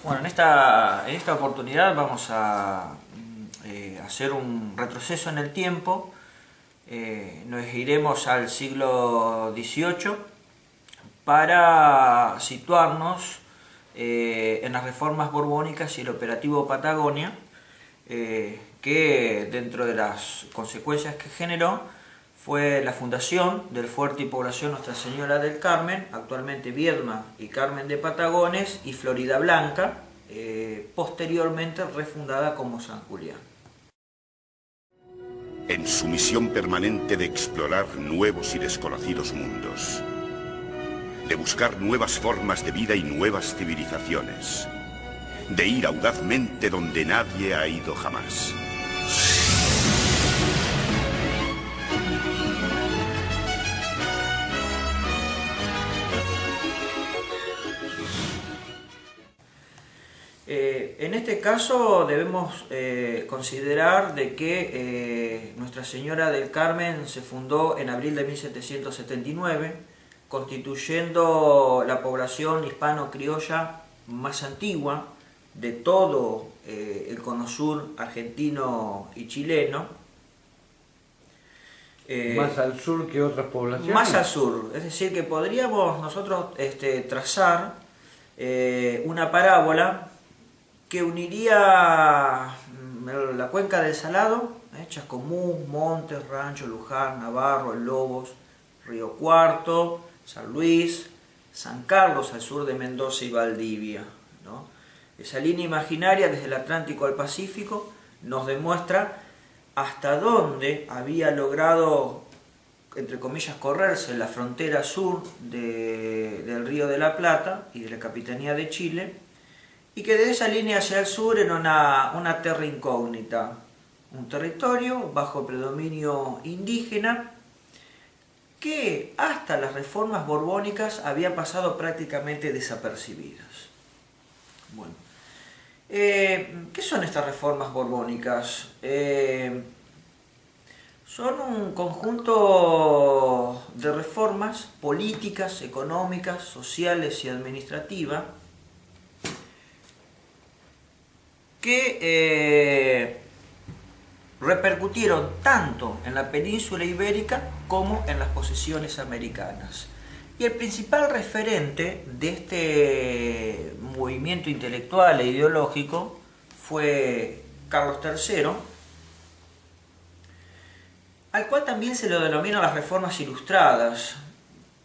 Bueno, en esta oportunidad vamos a hacer un retroceso en el tiempo. Nos iremos al siglo XVIII para situarnos en las reformas borbónicas y el operativo Patagonia, que dentro de las consecuencias que generó fue la fundación del fuerte y población Nuestra Señora del Carmen, actualmente Viedma y Carmen de Patagones, y Florida Blanca, posteriormente refundada como San Julián. En su misión permanente de explorar nuevos y desconocidos mundos, de buscar nuevas formas de vida y nuevas civilizaciones, de ir audazmente donde nadie ha ido jamás. En este caso debemos considerar de que Nuestra Señora del Carmen se fundó en abril de 1779, constituyendo la población hispano-criolla más antigua de todo el cono sur argentino y chileno. ¿Más al sur que otras poblaciones? Más al sur, es decir, que podríamos nosotros trazar una parábola que uniría la cuenca del Salado, Chascomús, Montes, Rancho, Luján, Navarro, El Lobos, Río Cuarto, San Luis, San Carlos al sur de Mendoza y Valdivia, ¿no? Esa línea imaginaria desde el Atlántico al Pacífico nos demuestra hasta dónde había logrado, entre comillas, correrse la frontera sur del Río de la Plata y de la Capitanía de Chile, y que de esa línea hacia el sur era una terra incógnita, un territorio bajo predominio indígena que hasta las reformas borbónicas había pasado prácticamente desapercibidas. Bueno, ¿qué son estas reformas borbónicas? Son un conjunto de reformas políticas, económicas, sociales y administrativas que repercutieron tanto en la península ibérica como en las posesiones americanas. Y el principal referente de este movimiento intelectual e ideológico fue Carlos III, al cual también se lo denomina las reformas ilustradas,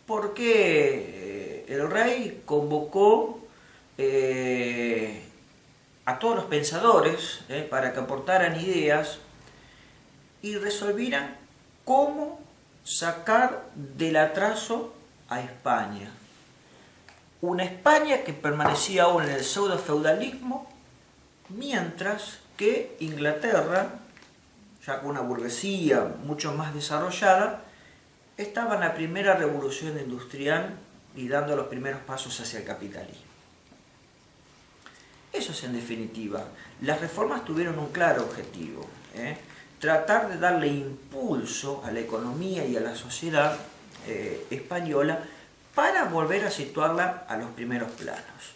porque el rey convocó a todos los pensadores para que aportaran ideas y resolvieran cómo sacar del atraso a España. Una España que permanecía aún en el pseudo-feudalismo, mientras que Inglaterra, ya con una burguesía mucho más desarrollada, estaba en la primera revolución industrial y dando los primeros pasos hacia el capitalismo. Eso es en definitiva. Las reformas tuvieron un claro objetivo, tratar de darle impulso a la economía y a la sociedad española para volver a situarla a los primeros planos.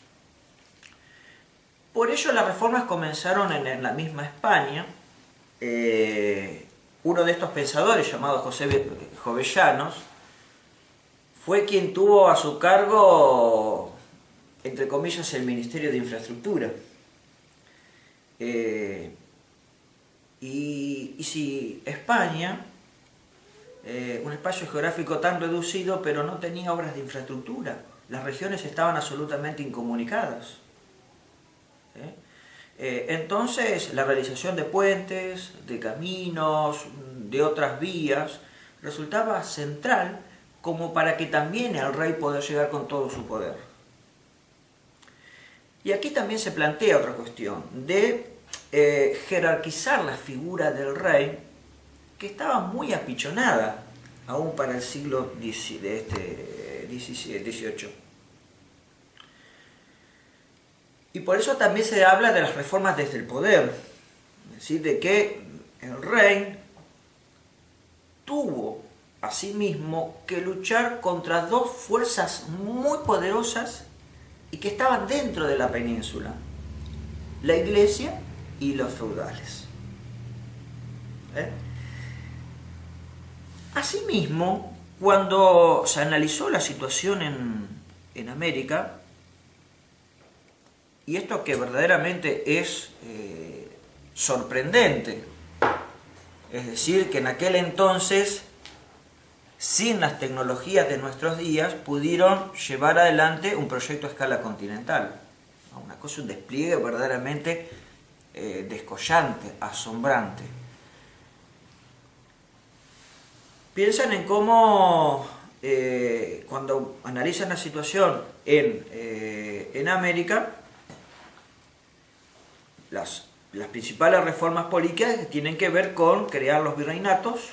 Por ello las reformas comenzaron en la misma España. Uno de estos pensadores, llamado José Jovellanos, fue quien tuvo a su cargo, entre comillas, el Ministerio de Infraestructura. Y si España, un espacio geográfico tan reducido, pero no tenía obras de infraestructura, las regiones estaban absolutamente incomunicadas. Entonces la realización de puentes, de caminos, de otras vías, resultaba central como para que también el rey pueda llegar con todo su poder. Y aquí también se plantea otra cuestión, de jerarquizar la figura del rey, que estaba muy apichonada, aún para el siglo XVIII. Y por eso también se habla de las reformas desde el poder, es decir, de que el rey tuvo asimismo que luchar contra dos fuerzas muy poderosas y que estaban dentro de la península, la iglesia y los feudales. Asimismo, cuando se analizó la situación en América, y esto que verdaderamente es sorprendente, es decir, que en aquel entonces, sin las tecnologías de nuestros días, pudieron llevar adelante un proyecto a escala continental. Una cosa, un despliegue verdaderamente descollante, asombrante. Piensan en cómo, cuando analizan la situación en América, las principales reformas políticas tienen que ver con crear los virreinatos.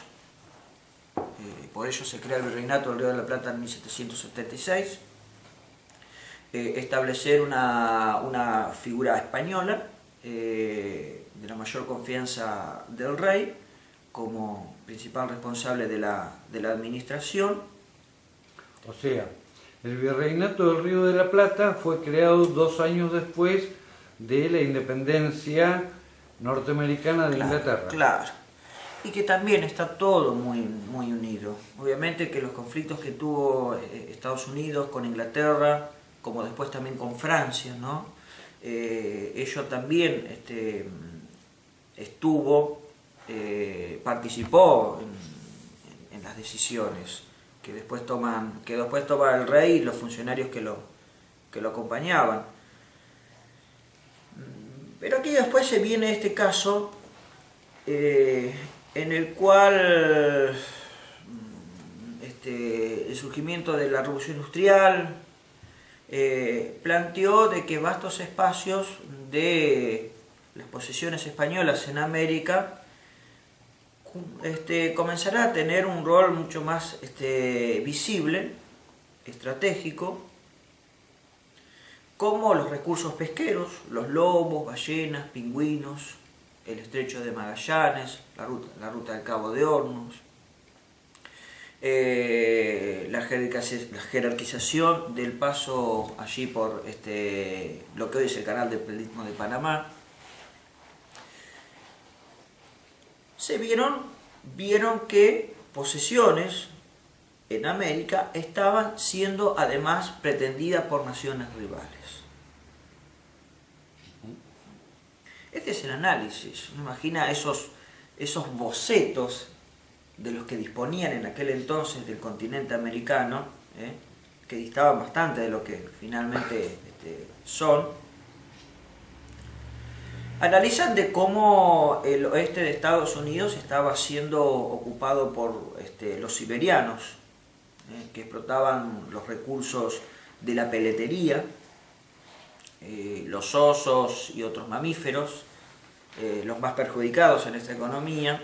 Por ello se crea el Virreinato del Río de la Plata en 1776. Establecer una figura española de la mayor confianza del rey como principal responsable de la administración. O sea, el Virreinato del Río de la Plata fue creado 2 años después de la independencia norteamericana de Inglaterra. Claro. Y que también está todo muy unido. Obviamente que los conflictos que tuvo Estados Unidos con Inglaterra, como después también con Francia, ¿no? Ello también participó en las decisiones que después toma el rey y los funcionarios que lo acompañaban. Pero aquí después se viene este caso en el cual el surgimiento de la Revolución Industrial planteó de que vastos espacios de las posesiones españolas en América comenzará a tener un rol mucho más visible, estratégico, como los recursos pesqueros, los lobos, ballenas, pingüinos, el estrecho de Magallanes, la ruta del Cabo de Hornos, la jerarquización del paso allí por lo que hoy es el canal del Istmo de Panamá. Vieron que posesiones en América estaban siendo además pretendidas por naciones rivales. Este es el análisis. Uno imagina esos bocetos de los que disponían en aquel entonces del continente americano, que distaban bastante de lo que finalmente son. Analizan de cómo el oeste de Estados Unidos estaba siendo ocupado por los siberianos, que explotaban los recursos de la peletería, los osos y otros mamíferos, los más perjudicados en esta economía,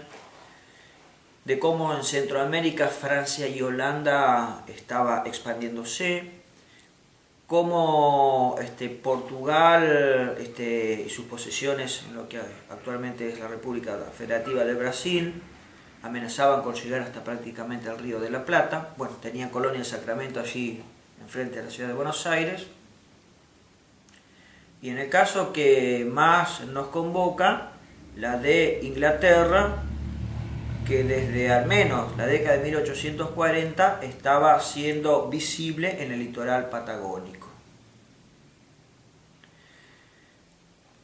de cómo en Centroamérica, Francia y Holanda estaba expandiéndose, cómo Portugal y sus posesiones en lo que actualmente es la República Federativa de Brasil amenazaban con llegar hasta prácticamente al Río de la Plata. Bueno, tenían colonia en Sacramento allí enfrente de la ciudad de Buenos Aires. Y en el caso que más nos convoca, la de Inglaterra, que desde al menos la década de 1840 estaba siendo visible en el litoral patagónico.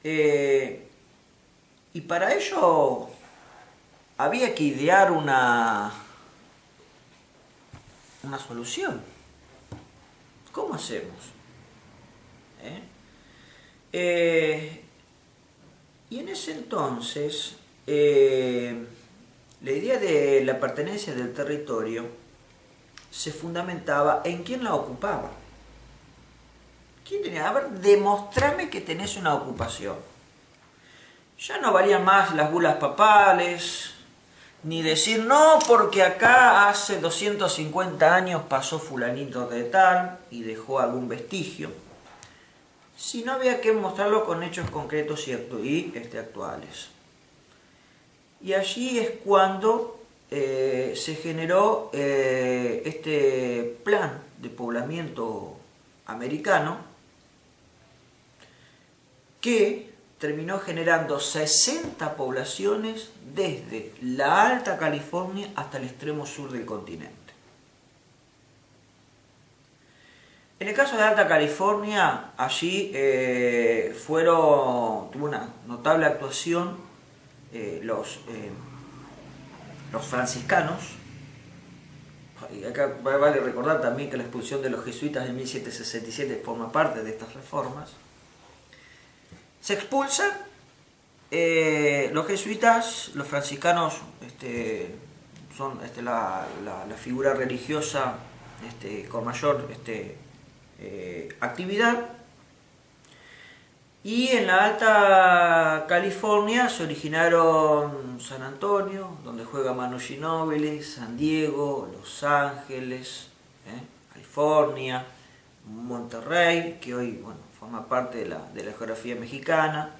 Y para ello había que idear una solución. ¿Cómo hacemos? Y en ese entonces, la idea de la pertenencia del territorio se fundamentaba en quién la ocupaba. ¿Quién tenía? A ver, demostrame que tenés una ocupación. Ya no valían más las bulas papales, ni decir, no, porque acá hace 250 años pasó fulanito de tal y dejó algún vestigio. Sino había que mostrarlo con hechos concretos y actuales. Y allí es cuando se generó este plan de poblamiento americano que terminó generando 60 poblaciones desde la Alta California hasta el extremo sur del continente. En el caso de Alta California, allí tuvo una notable actuación los franciscanos. Y acá vale recordar también que la expulsión de los jesuitas de 1767 forma parte de estas reformas. Se expulsan los jesuitas, los franciscanos son la figura religiosa con mayor actividad, y en la Alta California se originaron San Antonio, donde juega Manu Ginóbili, San Diego, Los Ángeles, California, Monterrey, que hoy forma parte de la geografía mexicana,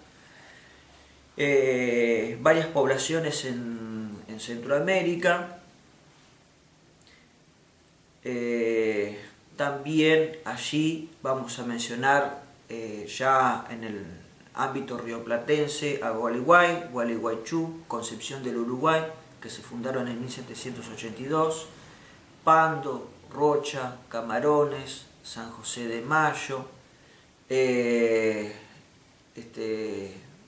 varias poblaciones en Centroamérica. También allí vamos a mencionar ya en el ámbito rioplatense a Gualeguay, Gualeguaychú, Concepción del Uruguay, que se fundaron en 1782, Pando, Rocha, Camarones, San José de Mayo.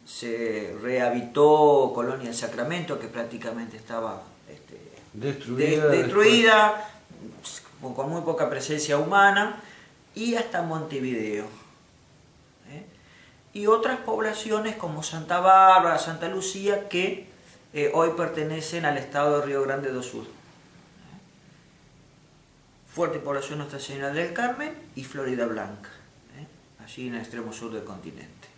Se rehabitó Colonia del Sacramento, que prácticamente estaba destruida, con muy poca presencia humana, y hasta Montevideo. Y otras poblaciones como Santa Bárbara, Santa Lucía, que hoy pertenecen al estado de Río Grande do Sul. Fuerte población Nuestra Señora del Carmen y Florida Blanca, allí en el extremo sur del continente.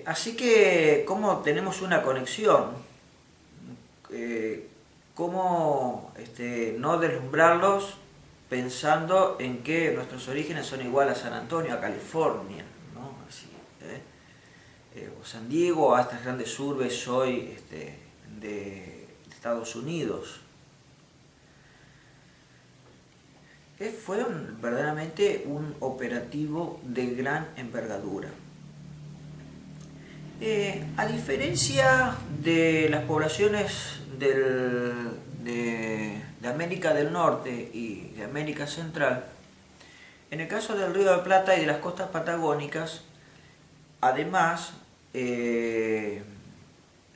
Así que, ¿cómo tenemos una conexión? ¿Cómo no deslumbrarlos pensando en que nuestros orígenes son iguales a San Antonio, a California, ¿no? Así, o San Diego, a estas grandes urbes hoy de Estados Unidos? Fue verdaderamente un operativo de gran envergadura. A diferencia de las poblaciones de América del Norte y de América Central, en el caso del Río de la Plata y de las costas patagónicas, además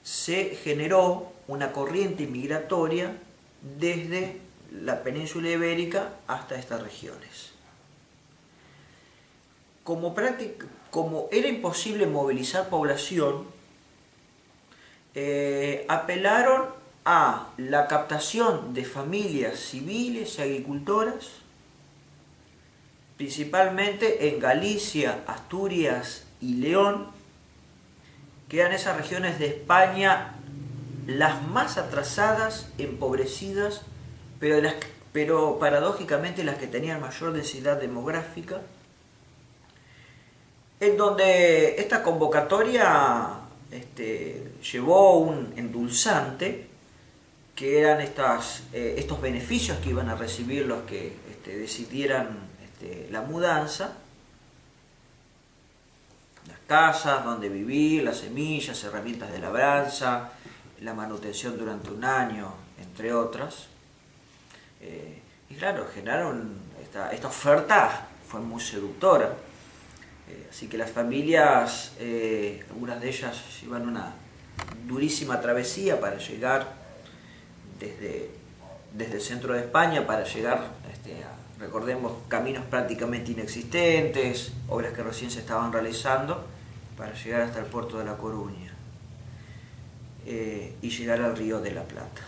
se generó una corriente migratoria desde la península ibérica hasta estas regiones. Como era imposible movilizar población, apelaron a la captación de familias civiles y agricultoras, principalmente en Galicia, Asturias y León, que eran esas regiones de España las más atrasadas, empobrecidas, pero paradójicamente las que tenían mayor densidad demográfica, en donde esta convocatoria llevó un endulzante, que eran estos beneficios que iban a recibir los que decidieran la mudanza, las casas donde vivir, las semillas, herramientas de labranza, la manutención durante un año, entre otras. Y claro, generaron esta oferta, fue muy seductora. Así que las familias, algunas de ellas llevan una durísima travesía para llegar desde el centro de España, para llegar, recordemos, caminos prácticamente inexistentes, obras que recién se estaban realizando, para llegar hasta el puerto de La Coruña y llegar al Río de la Plata.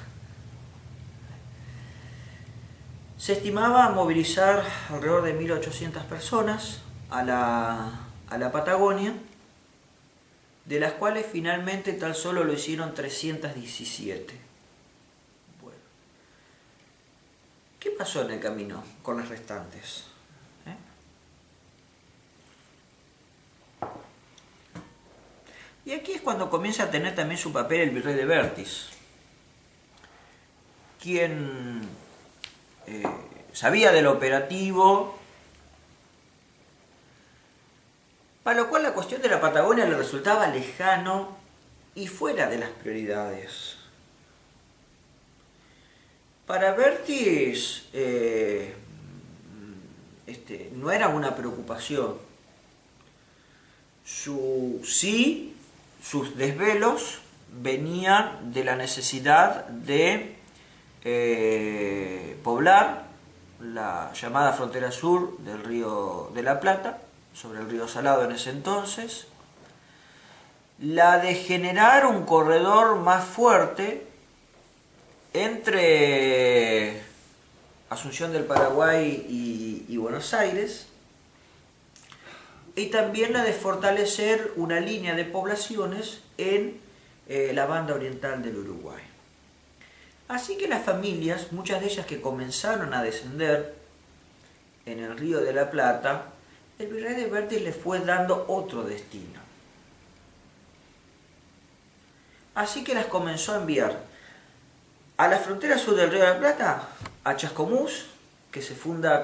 Se estimaba movilizar alrededor de 1.800 personas a la Patagonia, de las cuales finalmente tan solo lo hicieron 317. Bueno, ¿qué pasó en el camino con las restantes? Y aquí es cuando comienza a tener también su papel el virrey de Vértiz, quien sabía del operativo, para lo cual la cuestión de la Patagonia le resultaba lejano y fuera de las prioridades. Para Bertis no era una preocupación. Sus desvelos venían de la necesidad de poblar la llamada frontera sur del Río de la Plata, sobre el río Salado en ese entonces, la de generar un corredor más fuerte entre Asunción del Paraguay y Buenos Aires, y también la de fortalecer una línea de poblaciones en la banda oriental del Uruguay. Así que las familias, muchas de ellas que comenzaron a descender en el Río de la Plata, el virrey de Bertis les fue dando otro destino. Así que las comenzó a enviar a la frontera sur del Río de la Plata, a Chascomús, que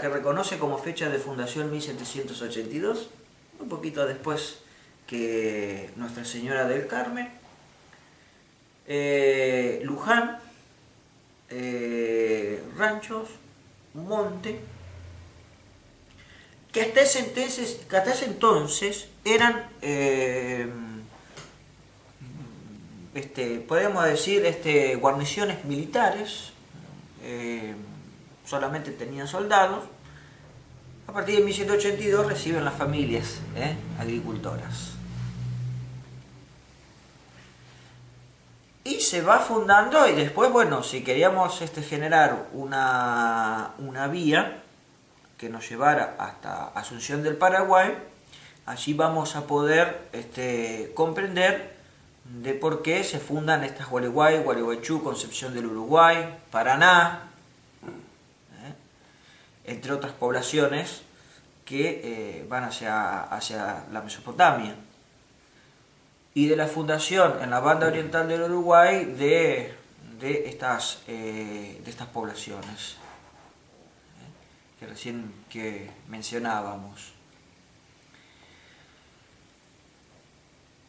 reconoce como fecha de fundación 1782, un poquito después que Nuestra Señora del Carmen, Luján, Ranchos, Monte, que hasta ese entonces eran, podemos decir, guarniciones militares, solamente tenían soldados. A partir de 1782 reciben las familias agricultoras. Y se va fundando, y después, bueno, si queríamos generar una vía que nos llevara hasta Asunción del Paraguay, allí vamos a poder comprender de por qué se fundan estas Gualeguay, Gualeguaychú, Concepción del Uruguay, Paraná, entre otras poblaciones que van hacia la Mesopotamia, y de la fundación en la banda oriental del Uruguay de estas poblaciones que recién mencionábamos.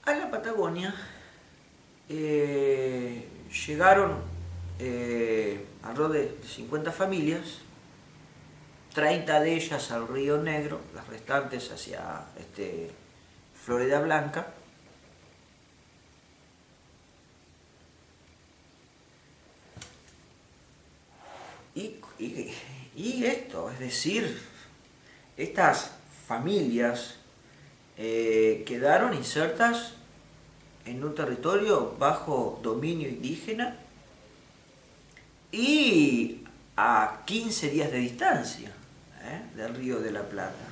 A la Patagonia llegaron alrededor de 50 familias, 30 de ellas al Río Negro, las restantes hacia Florida Blanca. Y esto, es decir, estas familias quedaron insertas en un territorio bajo dominio indígena y a 15 días de distancia del Río de la Plata.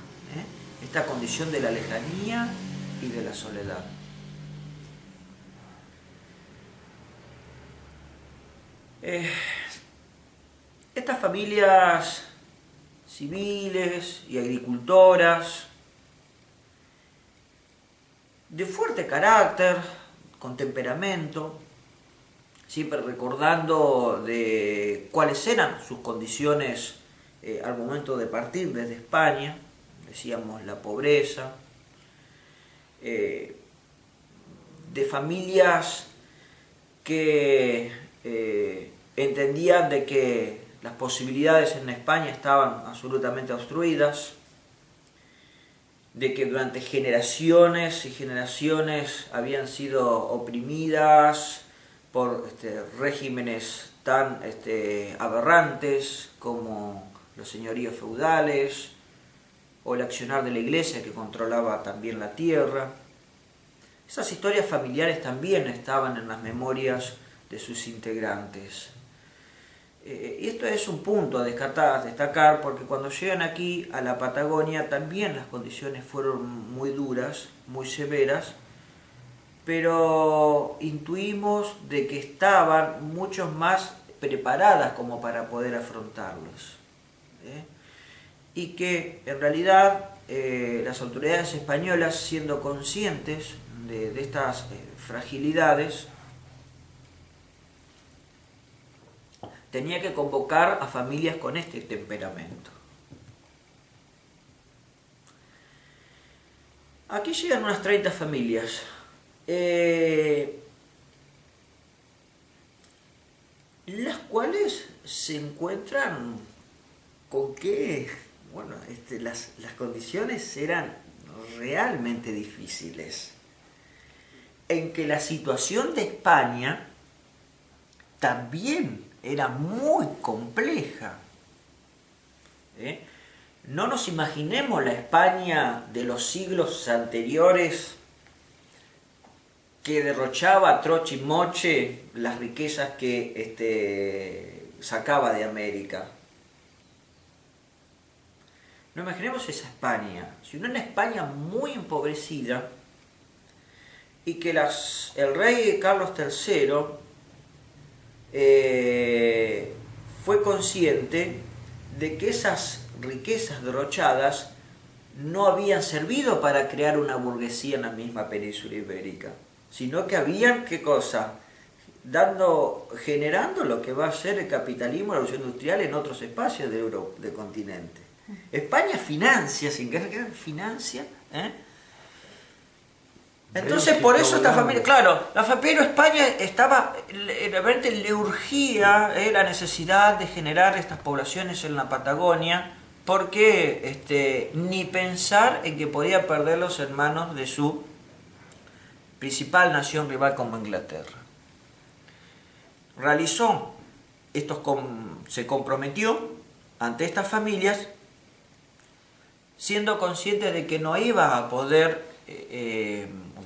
Esta condición de la lejanía y de la soledad. Estas familias civiles y agricultoras de fuerte carácter, con temperamento, siempre recordando de cuáles eran sus condiciones al momento de partir desde España, decíamos la pobreza, de familias que entendían de que las posibilidades en España estaban absolutamente obstruidas, de que durante generaciones y generaciones habían sido oprimidas por regímenes tan aberrantes como los señoríos feudales o el accionar de la iglesia que controlaba también la tierra. Esas historias familiares también estaban en las memorias de sus integrantes. Y esto es un punto a destacar porque cuando llegan aquí a la Patagonia también las condiciones fueron muy duras, muy severas, pero intuimos de que estaban mucho más preparadas como para poder afrontarlos. Y que en realidad las autoridades españolas, siendo conscientes de estas fragilidades, tenía que convocar a familias con este temperamento. Aquí llegan unas 30 familias. Las cuales se encuentran con que, bueno, las condiciones eran realmente difíciles. En que la situación de España también era muy compleja. No nos imaginemos la España de los siglos anteriores que derrochaba a troche y moche las riquezas que sacaba de América. No imaginemos esa España, sino una España muy empobrecida y que el rey Carlos III fue consciente de que esas riquezas derrochadas no habían servido para crear una burguesía en la misma península ibérica, sino que habían, ¿qué cosa? Generando lo que va a ser el capitalismo, la revolución industrial en otros espacios del continente. España financia, sin querer financia, Entonces por eso esta familia, claro, pero España estaba, realmente le urgía la necesidad de generar estas poblaciones en la Patagonia, porque ni pensar en que podía perderlos en manos de su principal nación rival como Inglaterra. Se comprometió ante estas familias, siendo consciente de que no iba a poder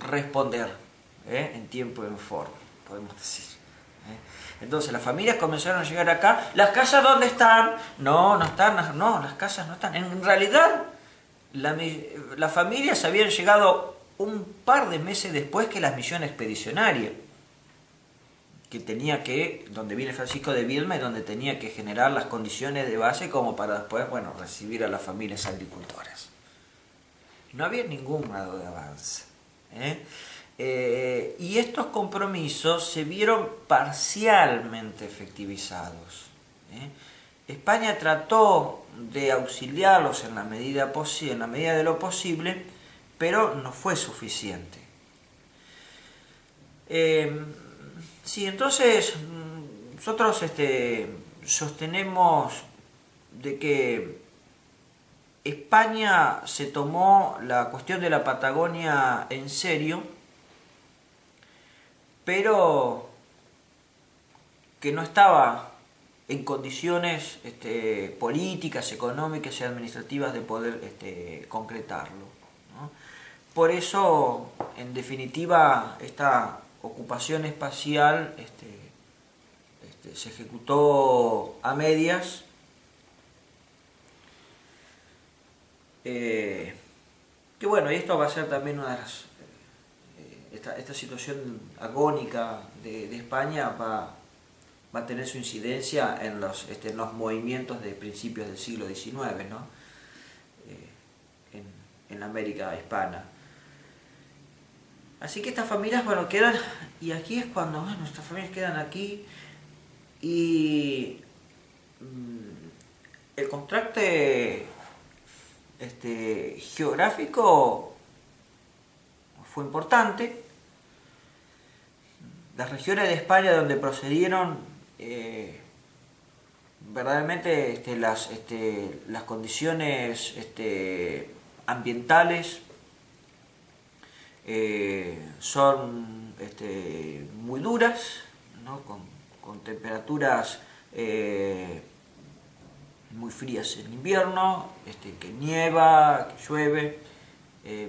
responder en tiempo y en forma, podemos decir. Entonces las familias comenzaron a llegar acá. ¿Las casas dónde están? No están, no, las casas no están. En realidad, las familias habían llegado un par de meses después que la misión expedicionaria, donde viene Francisco de Viedma y donde tenía que generar las condiciones de base como para después, recibir a las familias agricultoras. No había ningún grado de avance. Y estos compromisos se vieron parcialmente efectivizados. España trató de auxiliarlos en la medida de lo posible, pero no fue suficiente. Entonces nosotros sostenemos de que España se tomó la cuestión de la Patagonia en serio, pero que no estaba en condiciones políticas, económicas y administrativas de poder concretarlo, ¿no? Por eso, en definitiva, esta ocupación espacial se ejecutó a medias. Y esto va a ser también una de las... esta situación agónica de España va a tener su incidencia en los movimientos de principios del siglo XIX, ¿no? En América hispana. Así que estas familias, quedan, y aquí es cuando nuestras familias quedan aquí, y el contraste geográfico fue importante. Las regiones de España donde procedieron, verdaderamente las condiciones ambientales son muy duras, ¿no? Con temperaturas muy frías en invierno, que nieva, que llueve,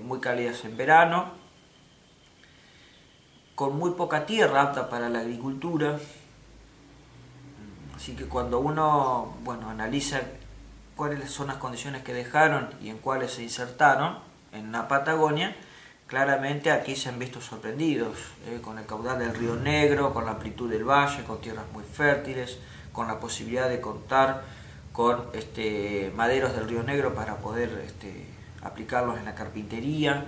muy cálidas en verano, con muy poca tierra apta para la agricultura. Así que cuando uno analiza cuáles son las condiciones que dejaron y en cuáles se insertaron en la Patagonia, claramente aquí se han visto sorprendidos, con el caudal del río Negro, con la amplitud del valle, con tierras muy fértiles, con la posibilidad de contar con maderos del río Negro para poder aplicarlos en la carpintería.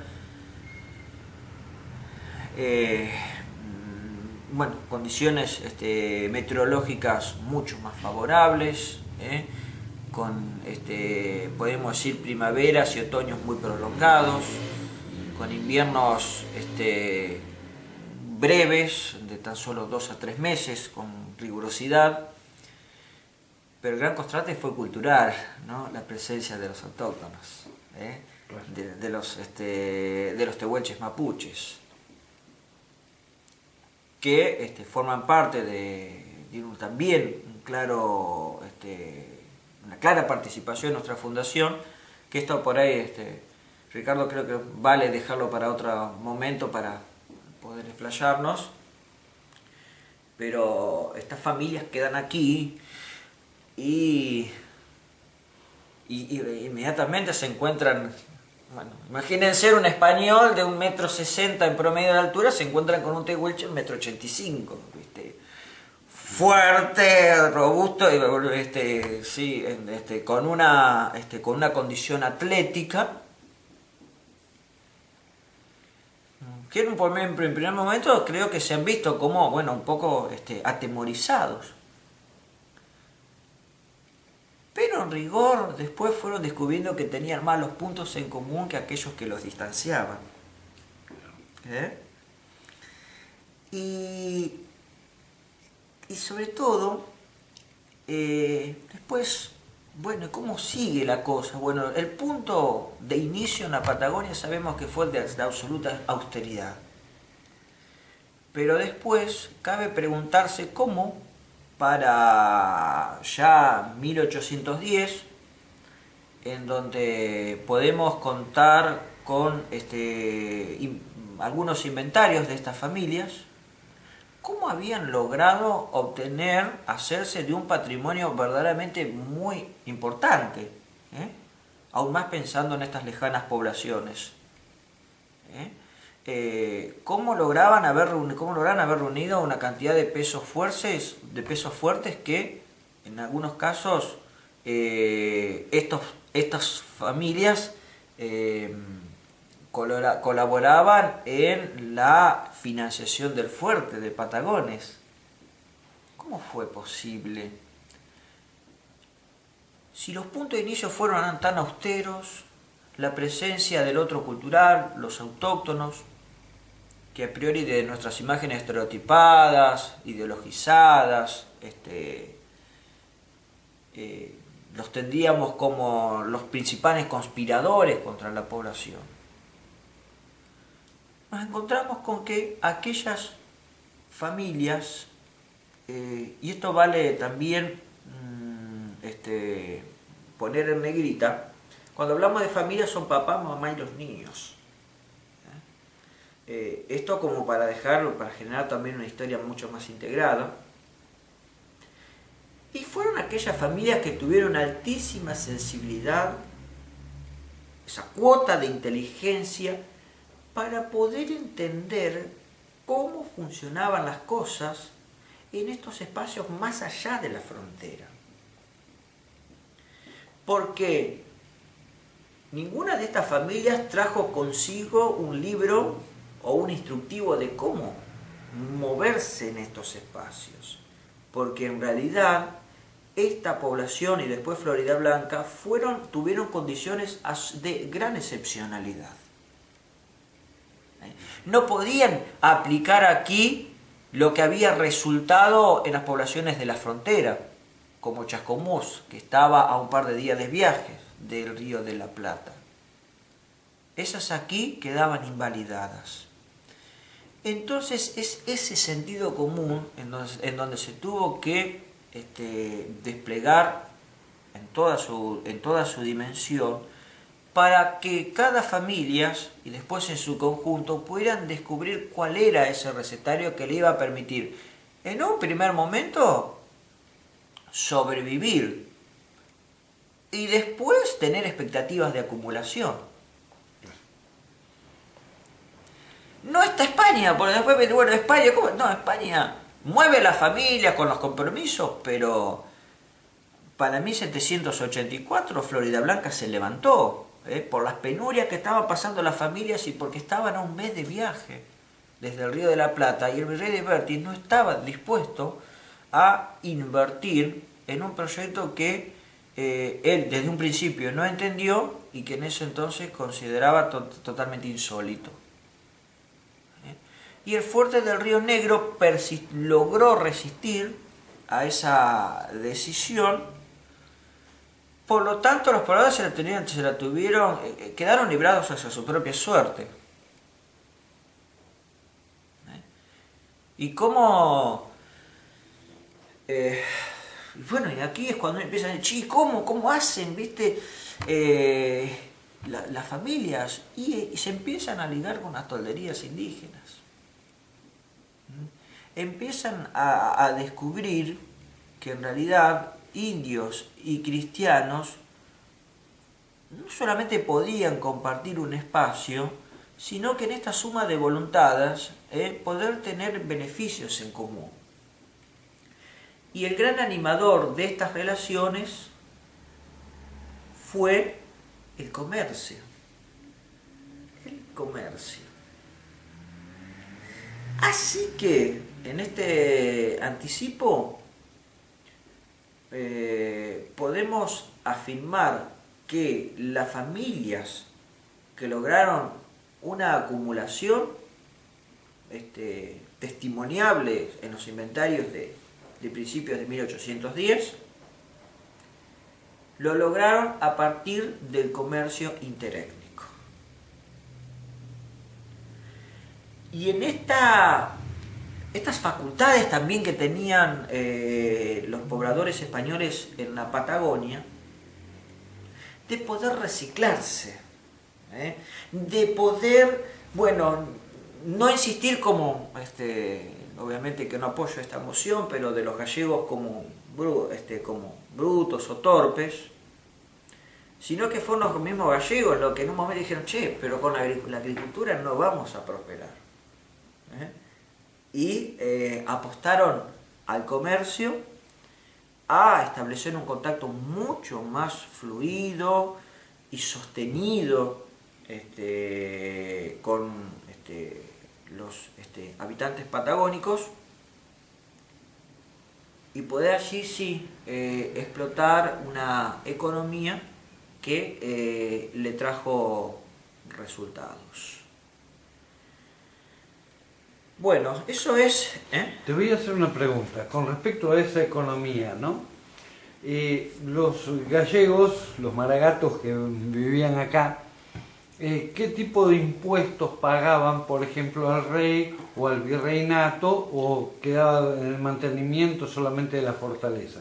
Condiciones meteorológicas mucho más favorables, con podemos decir primaveras y otoños muy prolongados, con inviernos breves, de tan solo 2 a 3 meses, con rigurosidad. Pero el gran contraste fue cultural, ¿no? La presencia de los autóctonos, de los tehuelches mapuches, que forman parte de también una clara participación en nuestra fundación, que esto por ahí, Ricardo, creo que vale dejarlo para otro momento para poder explayarnos, pero estas familias quedan aquí y inmediatamente se encuentran, bueno, imagínense un español de 1,60 m en promedio de altura, se encuentran con un tehuelche de 1,85 m, ¿viste? Fuerte, robusto, con una condición atlética, que en primer momento creo que se han visto como, bueno, un poco atemorizados. Pero en rigor después fueron descubriendo que tenían más los puntos en común que aquellos que los distanciaban. Y sobre todo, después, bueno, ¿cómo sigue la cosa? Bueno, el punto de inicio en la Patagonia sabemos que fue el de absoluta austeridad. Pero después cabe preguntarse cómo, para ya 1810, en donde podemos contar con algunos inventarios de estas familias, cómo habían logrado hacerse de un patrimonio verdaderamente muy importante, aún más pensando en estas lejanas poblaciones. ¿Cómo lograban haber reunido una cantidad de pesos fuertes que en algunos casos estas familias colaboraban en la financiación del fuerte de Patagones? ¿Cómo fue posible? Si los puntos de inicio fueron tan austeros, la presencia del otro cultural, los autóctonos, que a priori de nuestras imágenes estereotipadas, ideologizadas, los tendríamos como los principales conspiradores contra la población. Nos encontramos con que aquellas familias, y esto vale también poner en negrita, cuando hablamos de familias son papá, mamá y los niños. Esto como para generar también una historia mucho más integrada. Y fueron aquellas familias que tuvieron altísima sensibilidad, esa cuota de inteligencia, para poder entender cómo funcionaban las cosas en estos espacios más allá de la frontera. Porque ninguna de estas familias trajo consigo un libro o un instructivo de cómo moverse en estos espacios. Porque en realidad esta población y después Florida Blanca tuvieron condiciones de gran excepcionalidad. No podían aplicar aquí lo que había resultado en las poblaciones de la frontera, como Chascomús, que estaba a un par de días de viaje del Río de la Plata. Esas aquí quedaban invalidadas. Entonces es ese sentido común en donde se tuvo que desplegar en toda su dimensión, para que cada familia y después en su conjunto pudieran descubrir cuál era ese recetario que le iba a permitir en un primer momento sobrevivir y después tener expectativas de acumulación. No está España, porque después, bueno, España, ¿cómo? No, España mueve a la familia con los compromisos, pero para 1784 Florida Blanca se levantó, por las penurias que estaban pasando las familias y porque estaban a un mes de viaje desde el Río de la Plata, y el virrey de Bertis no estaba dispuesto a invertir en un proyecto que él desde un principio no entendió y que en ese entonces consideraba totalmente insólito. Y el fuerte del Río Negro logró resistir a esa decisión. Por lo tanto, los pobladores quedaron librados hacia su propia suerte. Y cómo... bueno, y aquí es cuando empiezan a decir, ¿cómo hacen, viste? Las familias y se empiezan a ligar con las tolderías indígenas. Empiezan a descubrir que en realidad indios y cristianos no solamente podían compartir un espacio, sino que en esta suma de voluntades poder tener beneficios en común. Y el gran animador de estas relaciones fue el comercio. El comercio. Así que en este anticipo podemos afirmar que las familias que lograron una acumulación testimoniable en los inventarios de principios de 1810, lo lograron a partir del comercio interétnico. Y en estas facultades también que tenían los pobladores españoles en la Patagonia, de poder reciclarse, de poder, bueno, no insistir como, obviamente que no apoyo esta moción, pero de los gallegos como brutos o torpes, sino que fueron los mismos gallegos los que en un momento dijeron, pero con la agricultura no vamos a prosperar. Y apostaron al comercio, a establecer un contacto mucho más fluido y sostenido con los habitantes patagónicos, y poder allí sí explotar una economía que le trajo resultados. Bueno, eso es... Te voy a hacer una pregunta con respecto a esa economía, ¿no? Los gallegos, los maragatos que vivían acá, ¿qué tipo de impuestos pagaban, por ejemplo, al rey o al virreinato, o quedaba en el mantenimiento solamente de la fortaleza?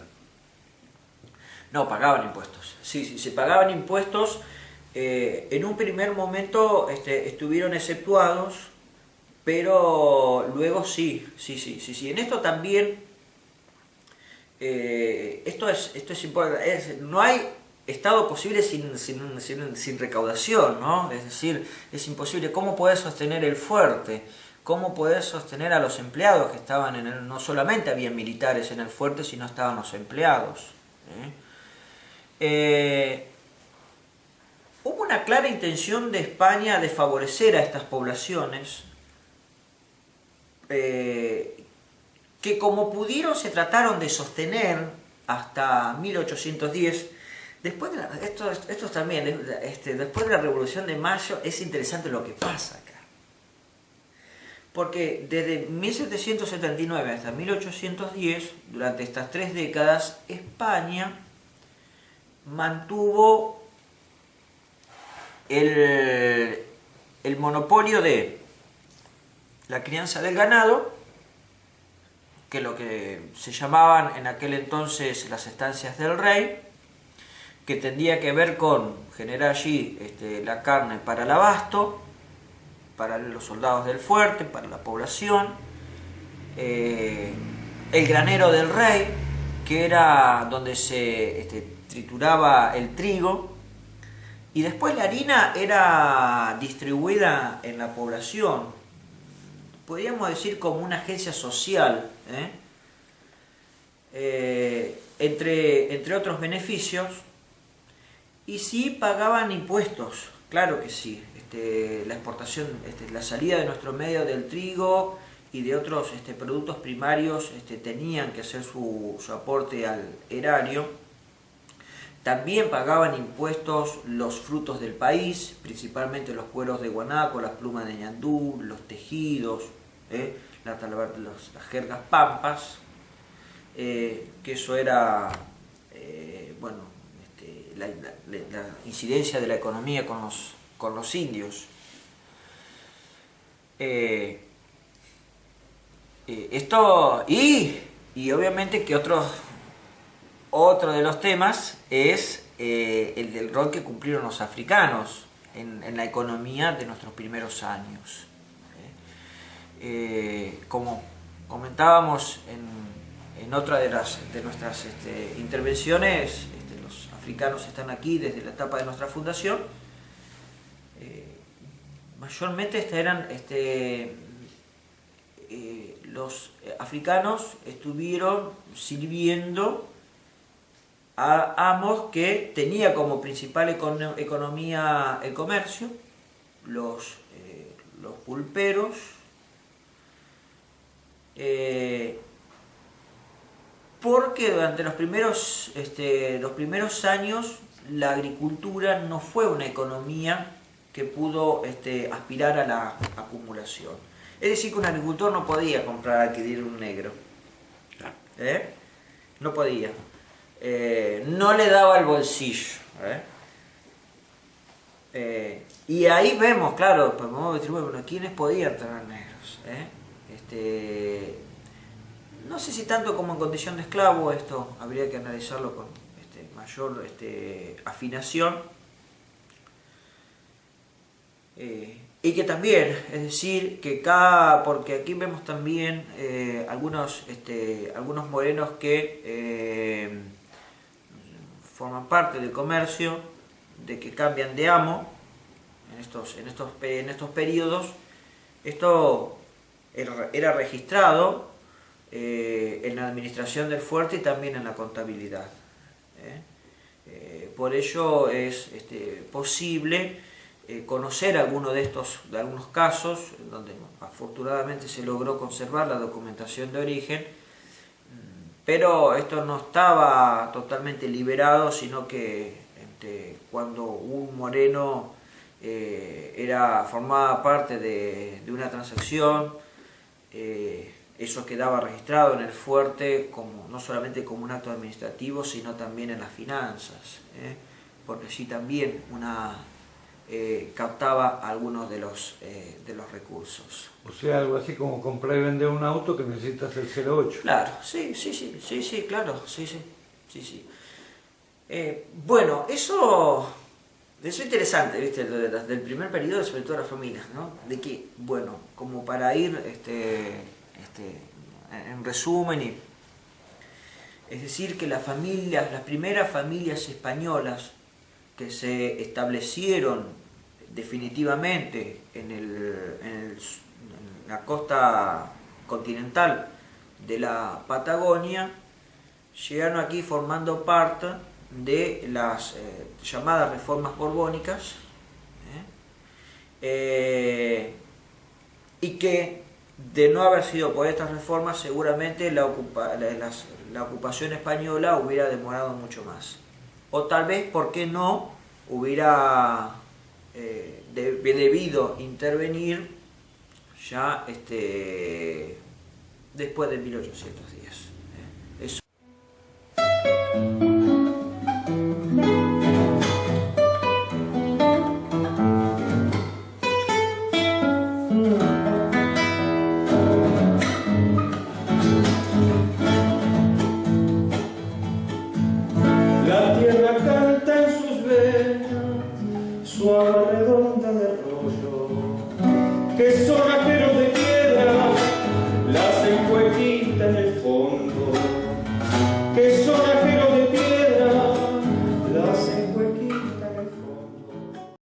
No, pagaban impuestos. Sí, se pagaban impuestos. En un primer momento estuvieron exceptuados, pero luego sí. En esto también, esto es importante. No hay Estado posible sin recaudación, ¿no? Es decir, es imposible. ¿Cómo podés sostener el fuerte? ¿Cómo podés sostener a los empleados que estaban en él? No solamente había militares en el fuerte, sino estaban los empleados. Hubo una clara intención de España de favorecer a estas poblaciones, que como pudieron se trataron de sostener hasta 1810. Después de esto también, después de la Revolución de Mayo, es interesante lo que pasa acá. Porque desde 1779 hasta 1810, durante estas 3 décadas, España mantuvo el monopolio de la crianza del ganado, que es lo que se llamaban en aquel entonces las estancias del rey, que tendría que ver con generar allí la carne para el abasto, para los soldados del fuerte, para la población, el granero del rey, que era donde se trituraba el trigo, y después la harina era distribuida en la población, podríamos decir como una agencia social, entre otros beneficios. Y sí pagaban impuestos, claro que sí. La exportación, la salida de nuestro medio del trigo y de otros productos primarios tenían que hacer su aporte al erario. También pagaban impuestos los frutos del país, principalmente los cueros de guanaco, las plumas de ñandú, los tejidos, las jergas pampas, que eso era la incidencia de la economía con los indios. Esto y obviamente que otro de los temas es el del rol que cumplieron los africanos en la economía de nuestros primeros años. Como comentábamos en otra de nuestras intervenciones, los africanos están aquí desde la etapa de nuestra fundación. Mayormente los africanos estuvieron sirviendo a amos que tenía como principal economía el comercio, los pulperos, porque durante los primeros años la agricultura no fue una economía que pudo aspirar a la acumulación. Es decir, que un agricultor no podía adquirir un negro. No podía. No le daba el bolsillo. Y ahí vemos, claro, podemos decir, bueno, ¿quiénes podían tener negros? No sé si tanto como en condición de esclavo, esto habría que analizarlo con mayor afinación. Y que también, es decir, que porque aquí vemos también algunos morenos que forman parte del comercio, de que cambian de amo en estos periodos. Esto era registrado en la administración del fuerte y también en la contabilidad. Por ello es posible conocer algunos casos donde afortunadamente se logró conservar la documentación de origen, pero esto no estaba totalmente liberado, sino que cuando un moreno formaba parte de una transacción, eso quedaba registrado en el fuerte no solamente como un acto administrativo, sino también en las finanzas, porque allí también captaba algunos de los recursos. O sea, algo así como comprar y vender un auto que necesitas el 08. Claro, sí, claro, sí. Bueno, eso es interesante, ¿viste? Del primer periodo, sobre todo las familias, ¿no? De que, bueno, como para ir en resumen, es decir, que las primeras familias españolas que se establecieron definitivamente en la costa continental de la Patagonia, llegaron aquí formando parte de las llamadas reformas borbónicas, y que de no haber sido por estas reformas seguramente la ocupación española hubiera demorado mucho más, o tal vez, ¿por qué no?, hubiera debido intervenir ya después de 1810. Eso. La tierra canta en sus venas, suave redonda de rollo, que son ajeros de piedra, las encuequitas en el